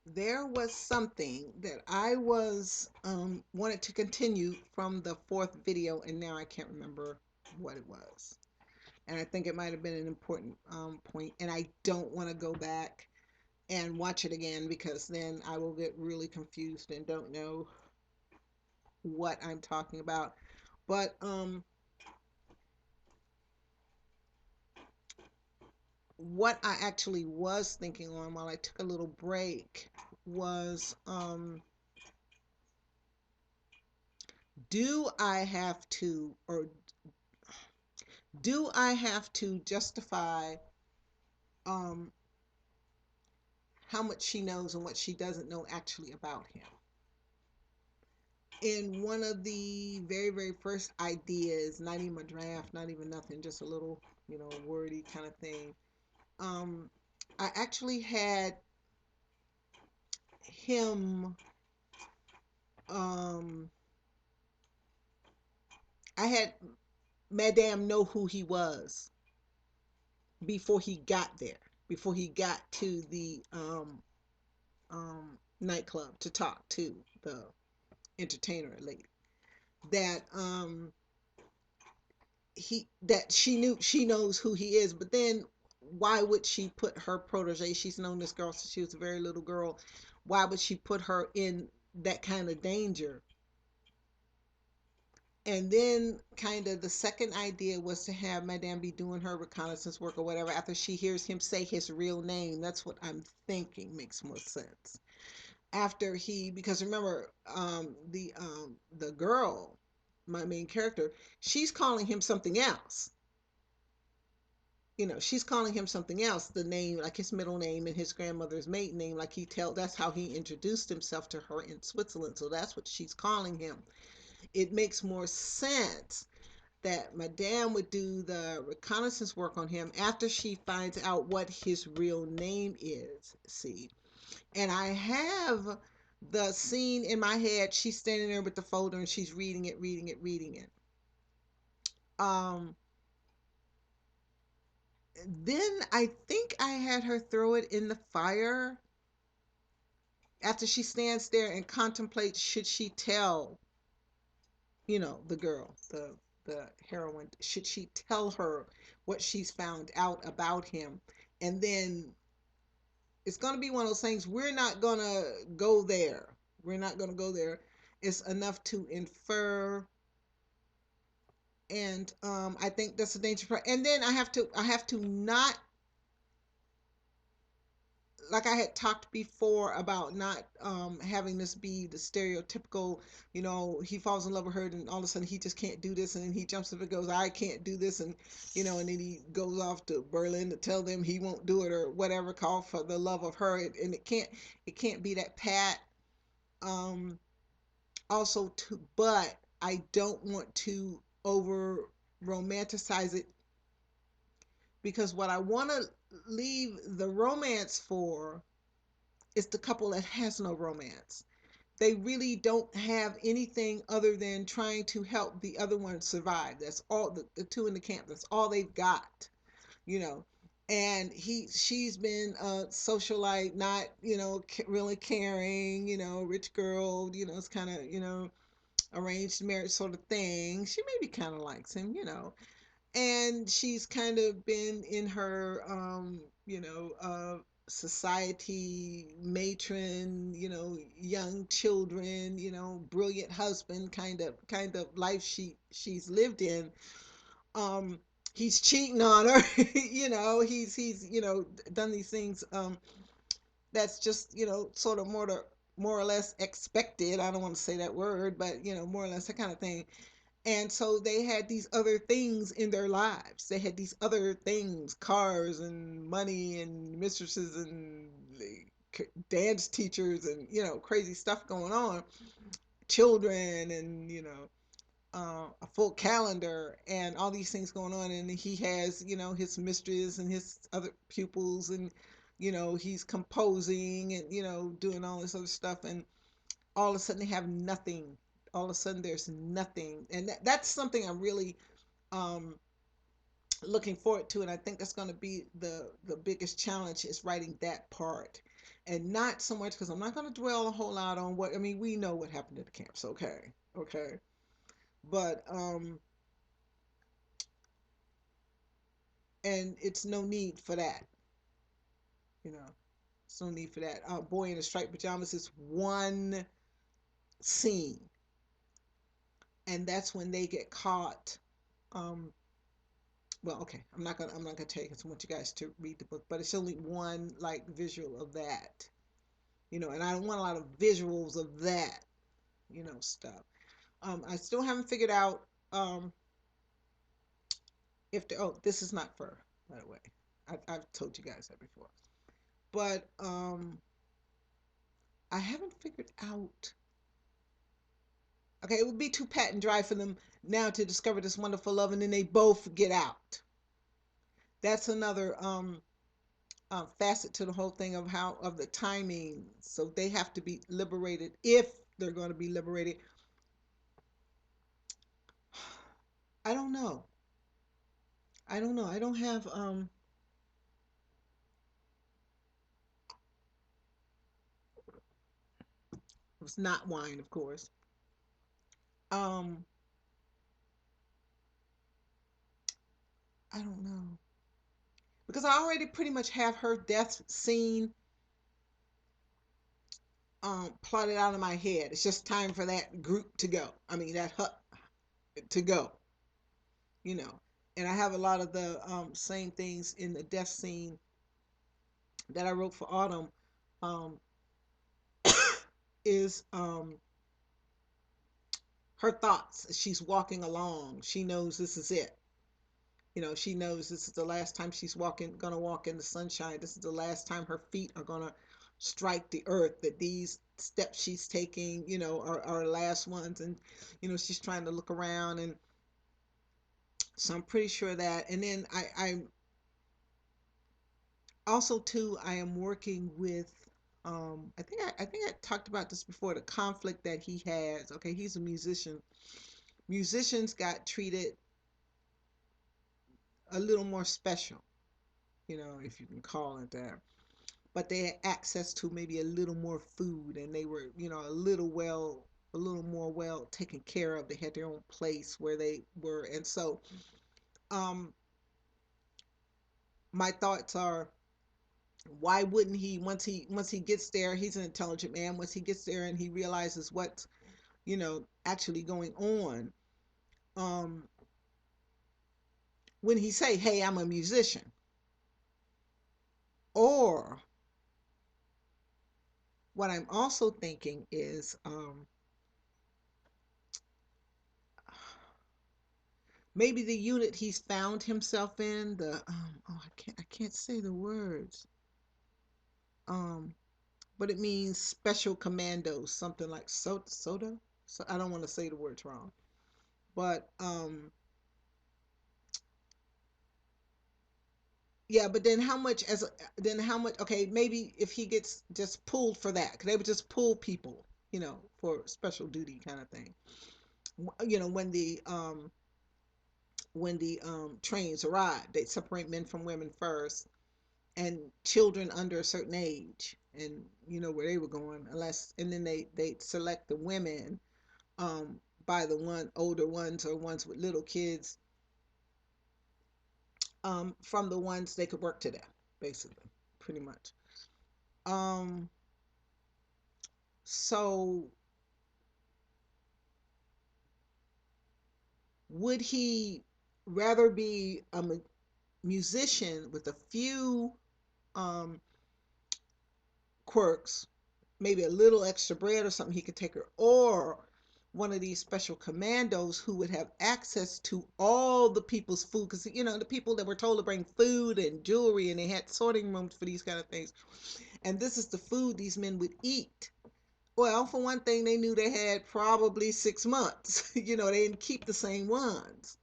there was something that I was wanted to continue from the fourth video, and now I can't remember what it was. And I think it might have been an important point, and I don't want to go back and watch it again because then I will get really confused and don't know what I'm talking about. But what I actually was thinking on while I took a little break was do I have to, or do I have to justify um, how much she knows and what she doesn't know actually about him? In one of the very, very first ideas, not even a draft, not even nothing, just a little, wordy kind of thing, um, I actually had him, um, I had Madame know who he was before he got there, before he got to the nightclub to talk to the entertainer lady. That she knows who he is, but then why would she put her protege? She's known this girl since she was a very little girl. Why would she put her in that kind of danger? And then kind of the second idea was to have Madame be doing her reconnaissance work or whatever after she hears him say his real name. That's what I'm thinking makes more sense. After he, because remember, the girl, my main character, she's calling him something else. She's calling him something else, the name, like his middle name and his grandmother's maiden name, like that's how he introduced himself to her in Switzerland. So that's what she's calling him. It makes more sense that Madame would do the reconnaissance work on him after she finds out what his real name is. See, and I have the scene in my head. She's standing there with the folder and she's reading it, reading it, reading it. Um, then I think I had her throw it in the fire after she stands there and contemplates should she tell, the girl, the heroine, should she tell her what she's found out about him? And then it's going to be one of those things, we're not going to go there. We're not going to go there. It's enough to infer, and I think that's a danger part. And then I have to not, like I had talked before about not having this be the stereotypical, he falls in love with her and all of a sudden he just can't do this, and then he jumps up and goes, I can't do this, and and then he goes off to Berlin to tell them he won't do it or whatever, call for the love of her, and it can't be that pat. Um, also, too, but I don't want to over romanticize it, because what I want to leave the romance for is the couple that has no romance. They really don't have anything other than trying to help the other one survive. That's all, the two in the camp. That's all they've got, you know. And she's been a socialite, not, really caring, rich girl, it's kind of, arranged marriage sort of thing. She maybe kind of likes him, and she's kind of been in her society matron, young children, brilliant husband kind of life she's lived in. um he's cheating on her. He's done these things, that's just, sort of more or less expected. I don't want to say that word, but more or less that kind of thing. And so they had these other things in their lives. They had these other things, cars and money and mistresses and dance teachers and, crazy stuff going on, children and, a full calendar and all these things going on. And he has, his mistress and his other pupils, and, he's composing and, doing all this other stuff. And all of a sudden they have nothing. All of a sudden there's nothing. And that's something I'm really um, looking forward to. And I think that's going to be the biggest challenge, is writing that part. And not so much because I'm not going to dwell a whole lot on what, I mean, we know what happened at the camps, okay? Okay. But, and it's no need for that, you know, it's no need for that. Boy in the striped pajamas is one scene, and that's when they get caught. Um, well, okay, I'm not gonna tell you because I want you guys to read the book, but it's only one like visual of that, you know, and I don't want a lot of visuals of that, you know, stuff. I still haven't figured out if the, oh, this is not fur, by the way. I've told you guys that before, but I haven't figured out. Okay, it would be too pat and dry for them now to discover this wonderful love, and then they both get out. That's another facet to the whole thing of how of the timing. So they have to be liberated if they're going to be liberated. I don't know. I don't know. I don't have it's not wine, of course. Um I don't know. Because I already pretty much have her death scene plotted out in my head. It's just time for that group to go. I mean that hut to go, you know. And I have a lot of the same things in the death scene that I wrote for Autumn. Um, is her thoughts as she's walking along. She knows this is it. You know, she knows this is the last time she's gonna walk in the sunshine. This is the last time her feet are gonna strike the earth. That these steps she's taking, you know, are her last ones. And, you know, she's trying to look around. And so I'm pretty sure that. And then I also too, I am working with, I think I talked about this before, the conflict that he has. Okay, he's a musician. Musicians got treated a little more special, you know, if you can call it that. But they had access to maybe a little more food, and they were, you know, a little more well taken care of. They had their own place where they were. And so, um, my thoughts are, why wouldn't he, once he gets there, he's an intelligent man. Once he gets there and he realizes what's, you know, actually going on, um, when he say, hey, I'm a musician, or what I'm also thinking is, maybe the unit he's found himself in, the oh, I can't say the words. Um, but it means special commandos, something like soda. So I don't want to say the words wrong. But yeah, but then how much as then how much, okay, maybe if he gets just pulled for that, cuz they would just pull people, you know, for special duty kind of thing. You know, when the trains arrive, they separate men from women first, and children under a certain age, and you know where they were going, unless, and then they select the women by the one older ones or ones with little kids, from the ones they could work to death, basically, pretty much. um so would he rather be a musician with a few um quirks, maybe a little extra bread or something he could take her, or one of these special commandos who would have access to all the people's food? Because, you know, the people that were told to bring food and jewelry, and they had sorting rooms for these kind of things, and this is the food these men would eat. Well, for one thing, they knew they had probably 6 months. You know, they didn't keep the same ones,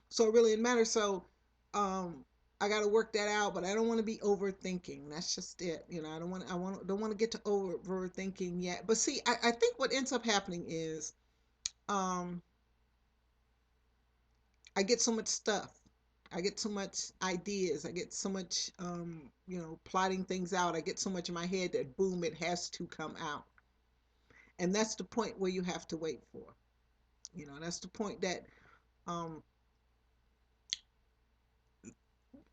so it really didn't matter. So um I got to work that out, but I don't want to be overthinking. That's just it. You know, don't want to get to overthinking yet. But see, I think what ends up happening is, um I get so much stuff. I get so much ideas. I get so much, plotting things out. I get so much in my head that boom, it has to come out. And that's the point where you have to wait for. That's the point that um,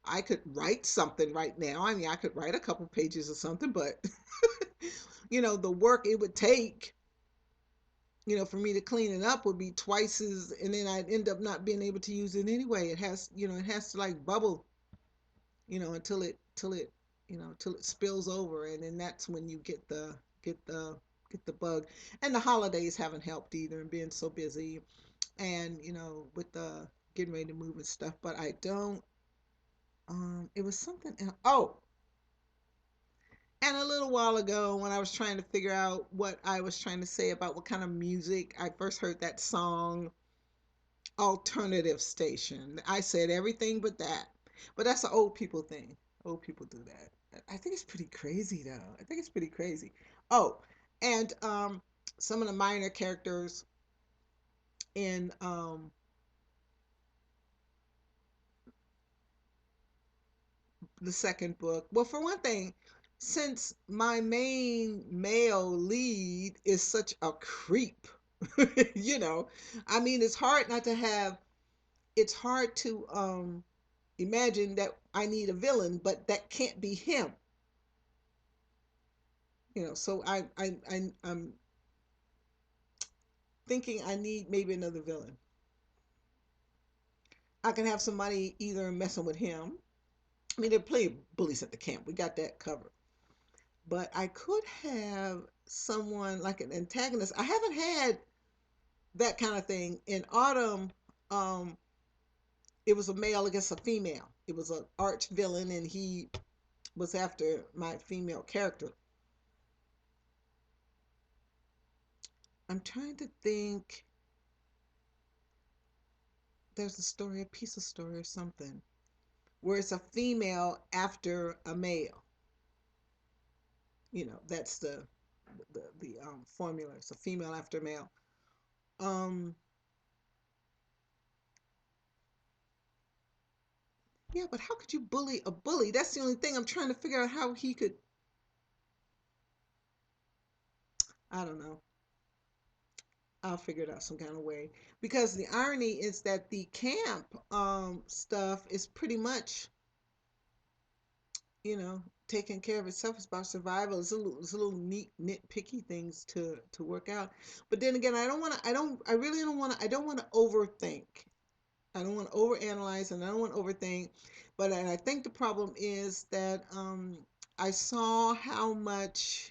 I could write something right now. I mean, I could write a couple pages or something, but the work it would take, for me to clean it up would be twice as, and then I'd end up not being able to use it anyway. It has to like bubble, till it spills over, and then that's when you get the get the bug. And the holidays haven't helped either, and being so busy, and with the getting ready to move and stuff. But I don't. It was something else. Oh, and a little while ago, when I was trying to figure out what I was trying to say about what kind of music, I first heard that song alternative station. I said everything but that. But that's an old people thing. Old people do that. I think it's pretty crazy though. I think it's pretty crazy. Oh, and some of the minor characters in the second book. Well, for one thing, since my main male lead is such a creep, you know, I mean, it's hard to imagine that I need a villain, but that can't be him. So I'm thinking I need maybe another villain. I can have somebody either messing with him. I mean, there are plenty of bullies at the camp. We got that covered. But I could have someone like an antagonist. I haven't had that kind of thing. In Autumn, um, it was a male against a female. It was an arch villain, and he was after my female character. I'm trying to think. There's a story, a piece of story or something, where it's a female after a male. That's the formula. It's a female after a male. Um, yeah, but how could you bully a bully? That's the only thing I'm trying to figure out how he could. I don't know. I'll figure it out some kind of way. Because the irony is that the camp stuff is pretty much, taking care of itself. It's about survival. It's a little neat nitpicky things to work out. But then again, I really don't want to, I don't want to overthink. I don't want to overanalyze, and I don't want to overthink. But and I think the problem is that I saw how much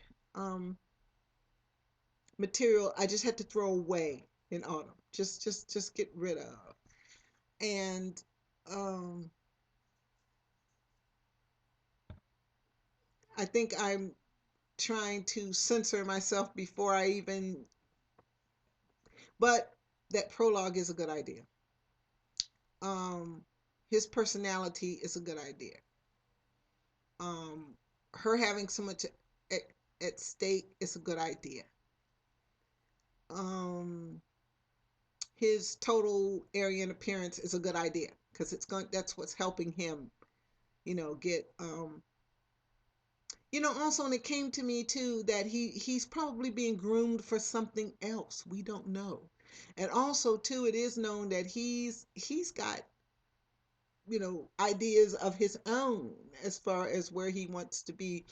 material I just had to throw away in autumn. Just get rid of. And um, I think I'm trying to censor myself before I even. But that prologue is a good idea. Um, his personality is a good idea. Um, her having so much at, at stake is a good idea. Um, his total Aryan appearance is a good idea because that's what's helping him, get also, and it came to me too that he's probably being groomed for something else we don't know. And also too, it is known that he's got ideas of his own as far as where he wants to be,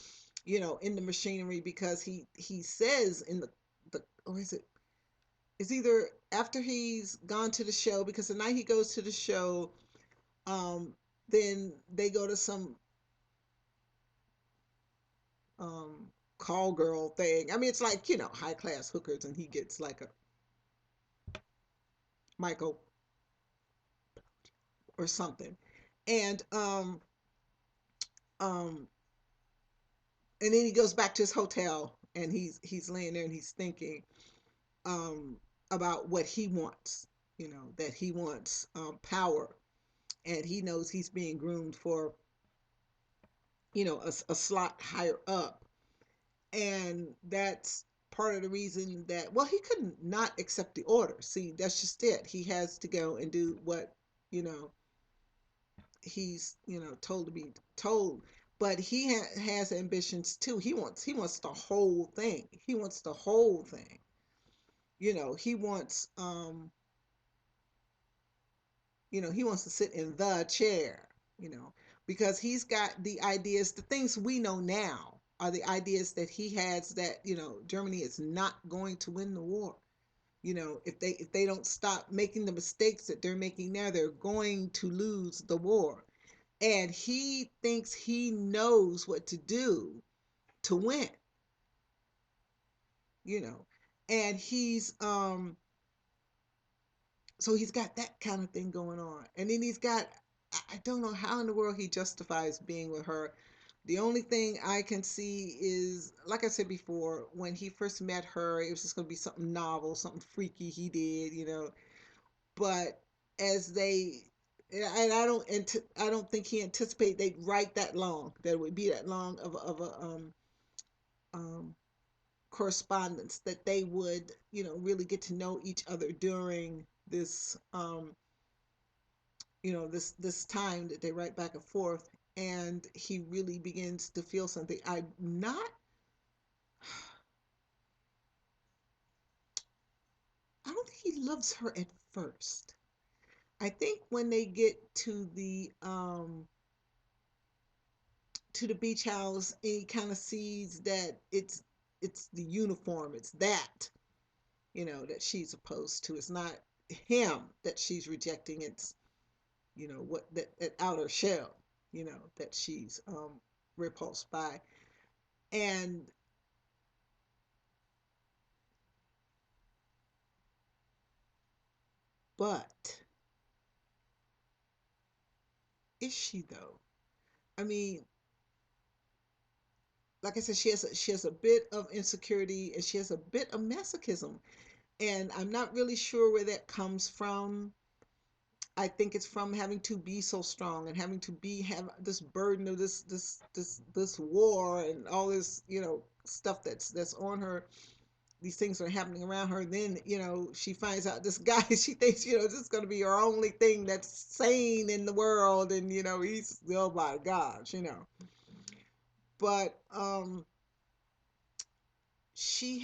in the machinery, because he says in the or is it, it's either after he's gone to the show, because the night he goes to the show, um then they go to some um call girl thing. I mean, it's like, high class hookers, and he gets like a Michael or something. And um and then he goes back to his hotel, and he's laying there, and he's thinking um about what he wants, that he wants power, and he knows he's being groomed for a slot higher up. And that's part of the reason that, well, he couldn't not accept the order. See, that's just it. He has to go and do what, you know he's told to be told, but he has ambitions too. He wants the whole thing. He wants the whole thing. He wants he wants to sit in the chair, you know, because he's got the ideas. The things we know now are the ideas that he has, that, Germany is not going to win the war. If they don't stop making the mistakes that they're making now, they're going to lose the war. And he thinks he knows what to do to win, you know. And he's got that kind of thing going on. And then he's got, I don't know how in the world he justifies being with her. The only thing I can see is, like I said before, when he first met her, it was just going to be something novel, something freaky he did, But as they, and I don't think he anticipated they'd write that long, that it would be that long of a um, correspondence, that they would, really get to know each other during this, this time that they write back and forth. And he really begins to feel something. I don't think he loves her at first. I think when they get to the beach house, he kind of sees that it's the uniform, it's that, that she's opposed to. It's not him that she's rejecting. It's, what that outer shell, that she's repulsed by. And but is she though? I mean, like I said, she has a bit of insecurity, and she has a bit of masochism, and I'm not really sure where that comes from. I think it's from having to be so strong and having to have this burden of this war and all this, stuff that's on her. These things are happening around her. Then, she finds out this guy, she thinks, this is going to be her only thing that's sane in the world. And, he's, oh my gosh, But she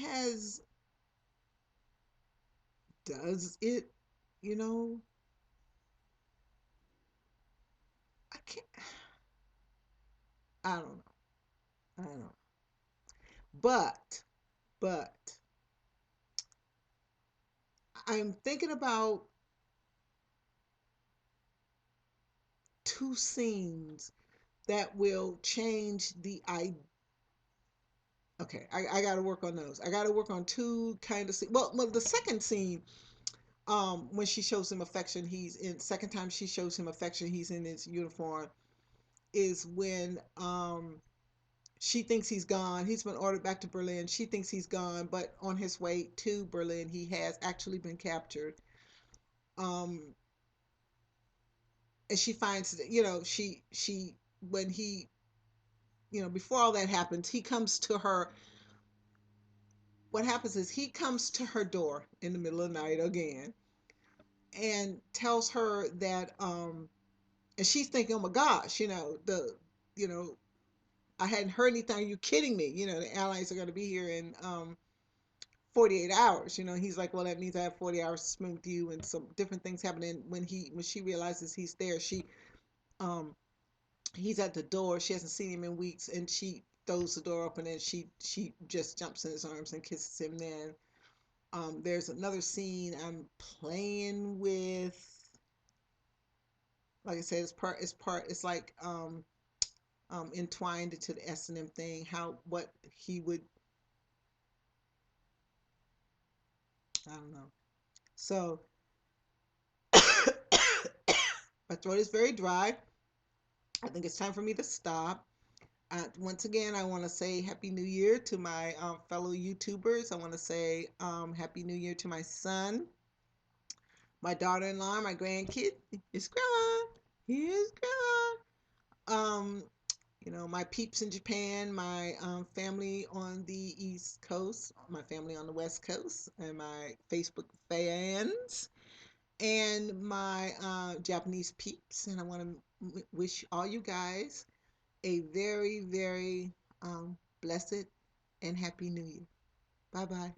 does it, you know, I can't, I don't know. I don't know. But I'm thinking about two scenes that will change the I. Okay, I got to work on those. I got to work on two kind of scenes. Well, the second scene, when she shows him affection, he's in. Second time she shows him affection, he's in his uniform. Is when she thinks he's gone. He's been ordered back to Berlin. She thinks he's gone, but on his way to Berlin, he has actually been captured. Um, and she finds that, she when he, before all that happens, he comes to her. What happens is he comes to her door in the middle of the night again and tells her that, and she's thinking, oh my gosh, you know I hadn't heard anything. Are you kidding me? The allies are going to be here in 48 hours. He's like, well, that means I have 40 hours to spend with you. And some different things happen. And when she realizes he's there, um he's at the door. She hasn't seen him in weeks, and she throws the door open, and she just jumps in his arms and kisses him. Then there's another scene I'm playing with. Like I said, it's like entwined into the S&M thing. How what he would, I don't know. So my throat is very dry. I think it's time for me to stop. Once again, I want to say Happy New Year to my fellow YouTubers. I want to say Happy New Year to my son, my daughter-in-law, my grandkid. It's Grandma. Here's Grandma. My peeps in Japan, my family on the East Coast, my family on the West Coast, and my Facebook fans, and my Japanese peeps. And I want to wish all you guys a very, very blessed and happy new year. Bye bye.